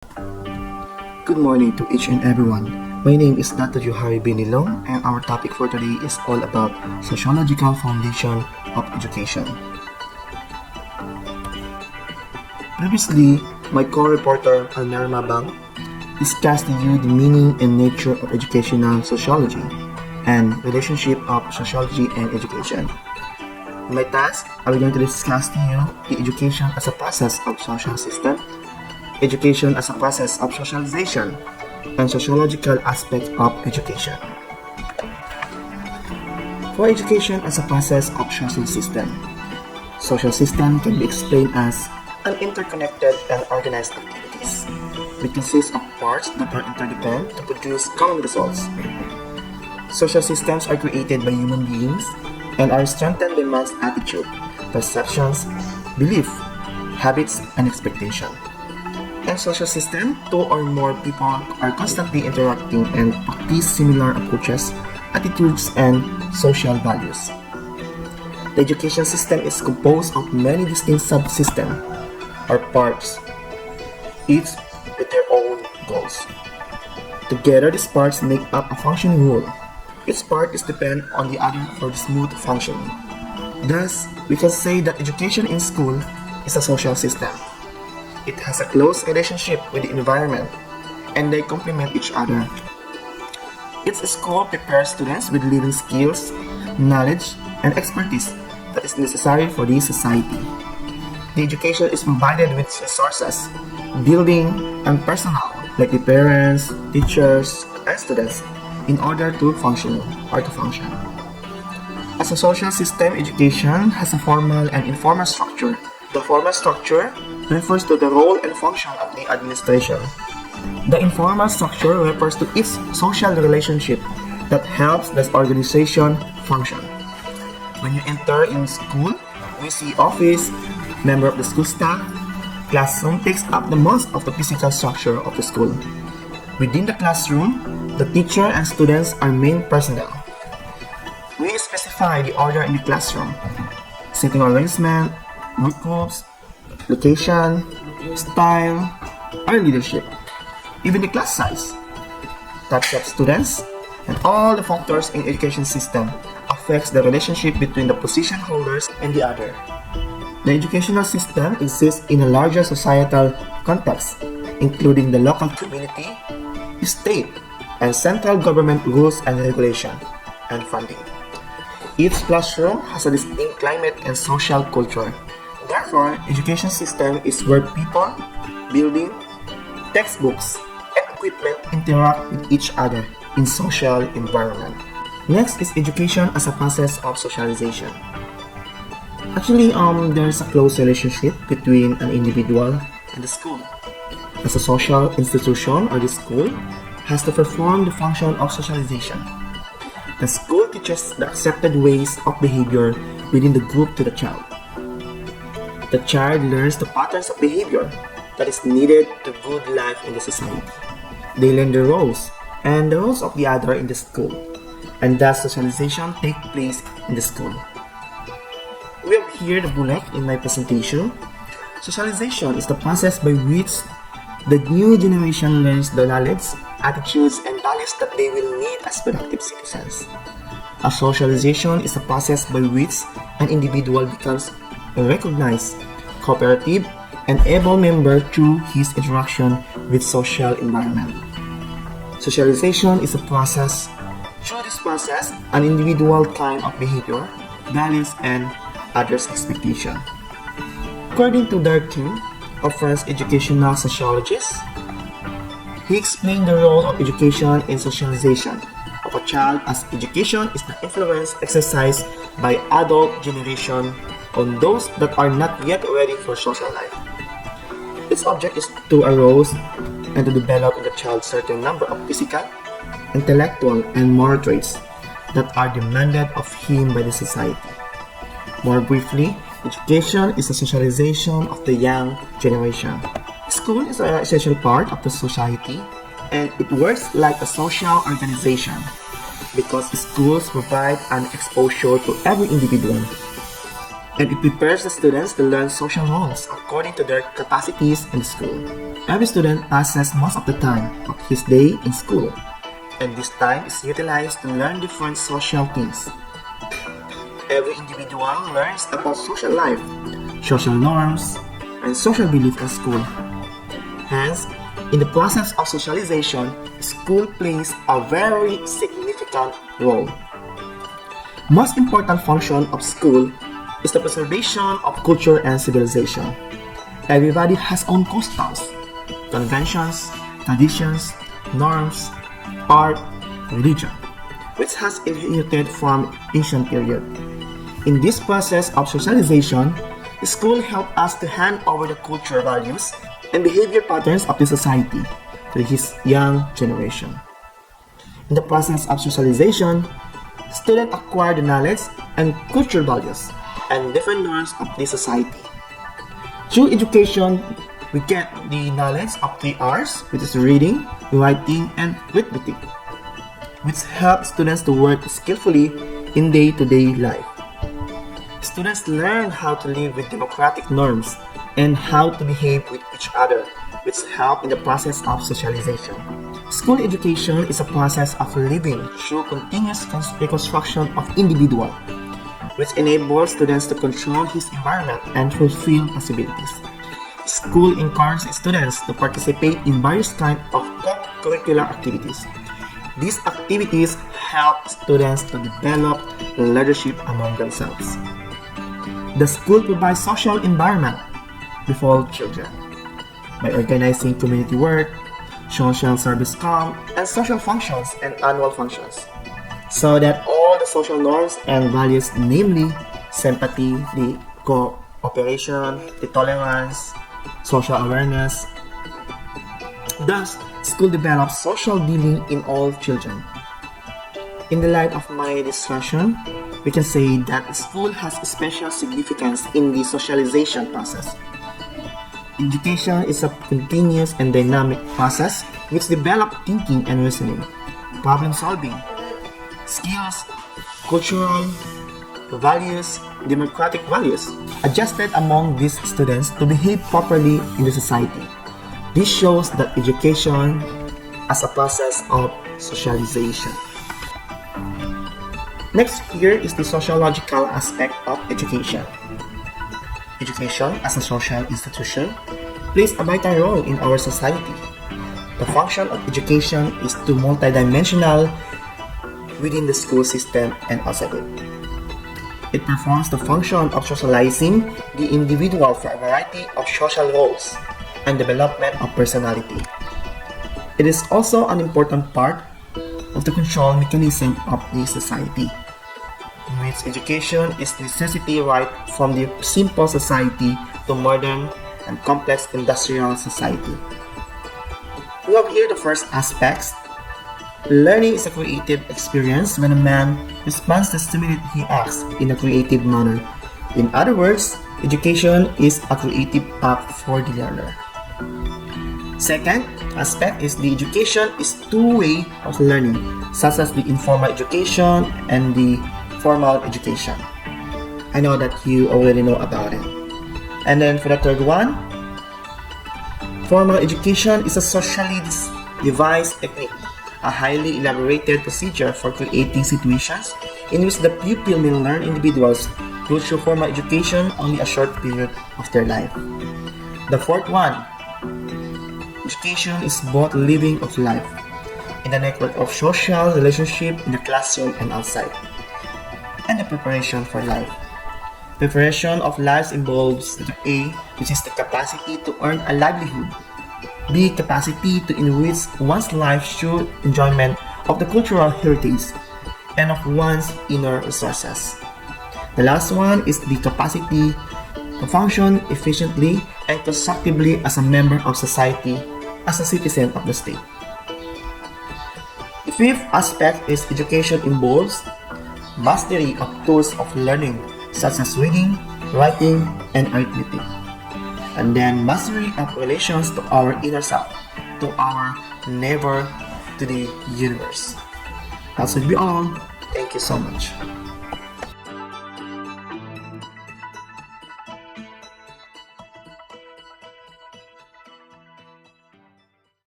Good morning to each and everyone. My name is Dr. Johari Binilong and our topic for today is all about sociological foundation of education. Previously, my co-reporter Almera Mabang discussed to you the meaning and nature of educational sociology and relationship of sociology and education. In my task, I will going to discuss to you the education as a process of social system, education as a process of socialization, and sociological aspect of education. For education as a process of social system can be explained as an interconnected and organized activities. It consists of parts that are interdependent to produce common results. Social systems are created by human beings and are strengthened by man's attitude, perceptions, belief, habits, and expectation. In social system, two or more people are constantly interacting and practice similar approaches, attitudes, and social values. The education system is composed of many distinct subsystems or parts, each with their own goals. Together, these parts make up a functioning whole. Each part is dependent on the other for the smooth functioning. Thus, we can say that education in school is a social system. It has a close relationship with the environment, and they complement each other. Each school prepares students with living skills, knowledge, and expertise that is necessary for the society. The education is provided with resources, building, and personnel like the parents, teachers, and students in order to function. As a social system, education has a formal and informal structure. The formal structure refers to the role and function of the administration. The informal structure refers to its social relationship that helps the organization function. When you enter in school, we see office, member of the school staff. Classroom takes up the most of the physical structure of the school. Within the classroom, the teacher and students are main personnel. We specify the order in the classroom, seating arrangement, group groups, location, style, or leadership, even the class size, types of students, and all the factors in education system affects the relationship between the position holders and the other. The educational system exists in a larger societal context, including the local community, state, and central government rules and regulation, and funding. Each classroom has a distinct climate and social culture. Therefore, education system is where people, building, textbooks, and equipment interact with each other in social environment. Next is education as a process of socialization. Actually, there's a close relationship between an individual and the school. As a social institution or the school has to perform the function of socialization. The school teaches the accepted ways of behavior within the group to the child. The child learns the patterns of behavior that is needed to good life in the society. They learn the roles and the roles of the other in the school, and thus socialization takes place in the school. We have here the bullet in my presentation. Socialization is the process by which the new generation learns the knowledge, attitudes, and values that they will need as productive citizens. A socialization is a process by which an individual becomes a recognized, cooperative, and able member through his interaction with social environment. Socialization is a process. Through this process, an individual kind of behavior, values, and others' expectation. According to Durkheim, a French educational sociologist, he explained the role of education in socialization of a child as education is the influence exercised by adult generation on those that are not yet ready for social life. Its object is to arouse and to develop in the child certain number of physical, intellectual, and moral traits that are demanded of him by the society. More briefly, education is a socialization of the young generation. School is an essential part of the society, and it works like a social organization because schools provide an exposure to every individual, and it prepares the students to learn social roles according to their capacities in school. Every student passes most of the time of his day in school, and this time is utilized to learn different social things. Every individual learns about social life, social norms, and social belief in school. Hence, in the process of socialization, school plays a very significant role. Most important function of school is the preservation of culture and civilization. Everybody has own customs, conventions, traditions, norms, art, religion, which has inherited from ancient period. In this process of socialization, the school helps us to hand over the cultural values and behavior patterns of the society to his young generation. In the process of socialization, students acquire the knowledge and cultural values and different norms of the society. Through education, we get the knowledge of 3 R's, which is reading, writing, and arithmetic, which help students to work skillfully in day-to-day life. Students learn how to live with democratic norms and how to behave with each other, which help in the process of socialization. School education is a process of living through continuous reconstruction of individual, which enables students to control his environment and fulfill possibilities. School encourages students to participate in various kinds of co-curricular activities. These activities help students to develop leadership among themselves. The school provides social environment before children by organizing community work, social service camp, and social functions and annual functions, so that all the social norms and values, namely sympathy, the cooperation, the tolerance, social awareness. Thus, school develops social dealing in all children. In the light of my discussion, we can say that school has special significance in the socialization process. Education is a continuous and dynamic process which develops thinking and reasoning, problem solving, skills, cultural values, democratic values, adjusted among these students to behave properly in the society. This shows that education as a process of socialization. Next here is the sociological aspect of education. Education as a social institution plays a vital role in our society. The function of education is to multidimensional within the school system and outside it. It performs the function of socializing the individual for a variety of social roles and development of personality. It is also an important part of the control mechanism of the society, in which education is necessity right from the simple society to modern and complex industrial society. We have here the first aspects. Learning is a creative experience when a man responds to stimuli he acts in a creative manner. In other words, education is a creative act for the learner. Second aspect is the education is two-way of learning, such as the informal education and the formal education. I know that you already know about it. And then for the third one, formal education is a socially devised technique, a highly elaborated procedure for creating situations in which the pupil may learn individuals go through formal education only a short period of their life. The fourth one, education is both living of life in the network of social relationship in the classroom and outside, and the preparation for life. Preparation of life involves A, which is the capacity to earn a livelihood, B, capacity to enrich one's life through enjoyment of the cultural heritage and of one's inner resources. The last one is the capacity to function efficiently and constructively as a member of society, as a citizen of the state. The fifth aspect is education involves mastery of tools of learning such as reading, writing, and arithmetic. And then mastery of relations to our inner self, to our neighbor, to the universe. That should be all. Thank you so much.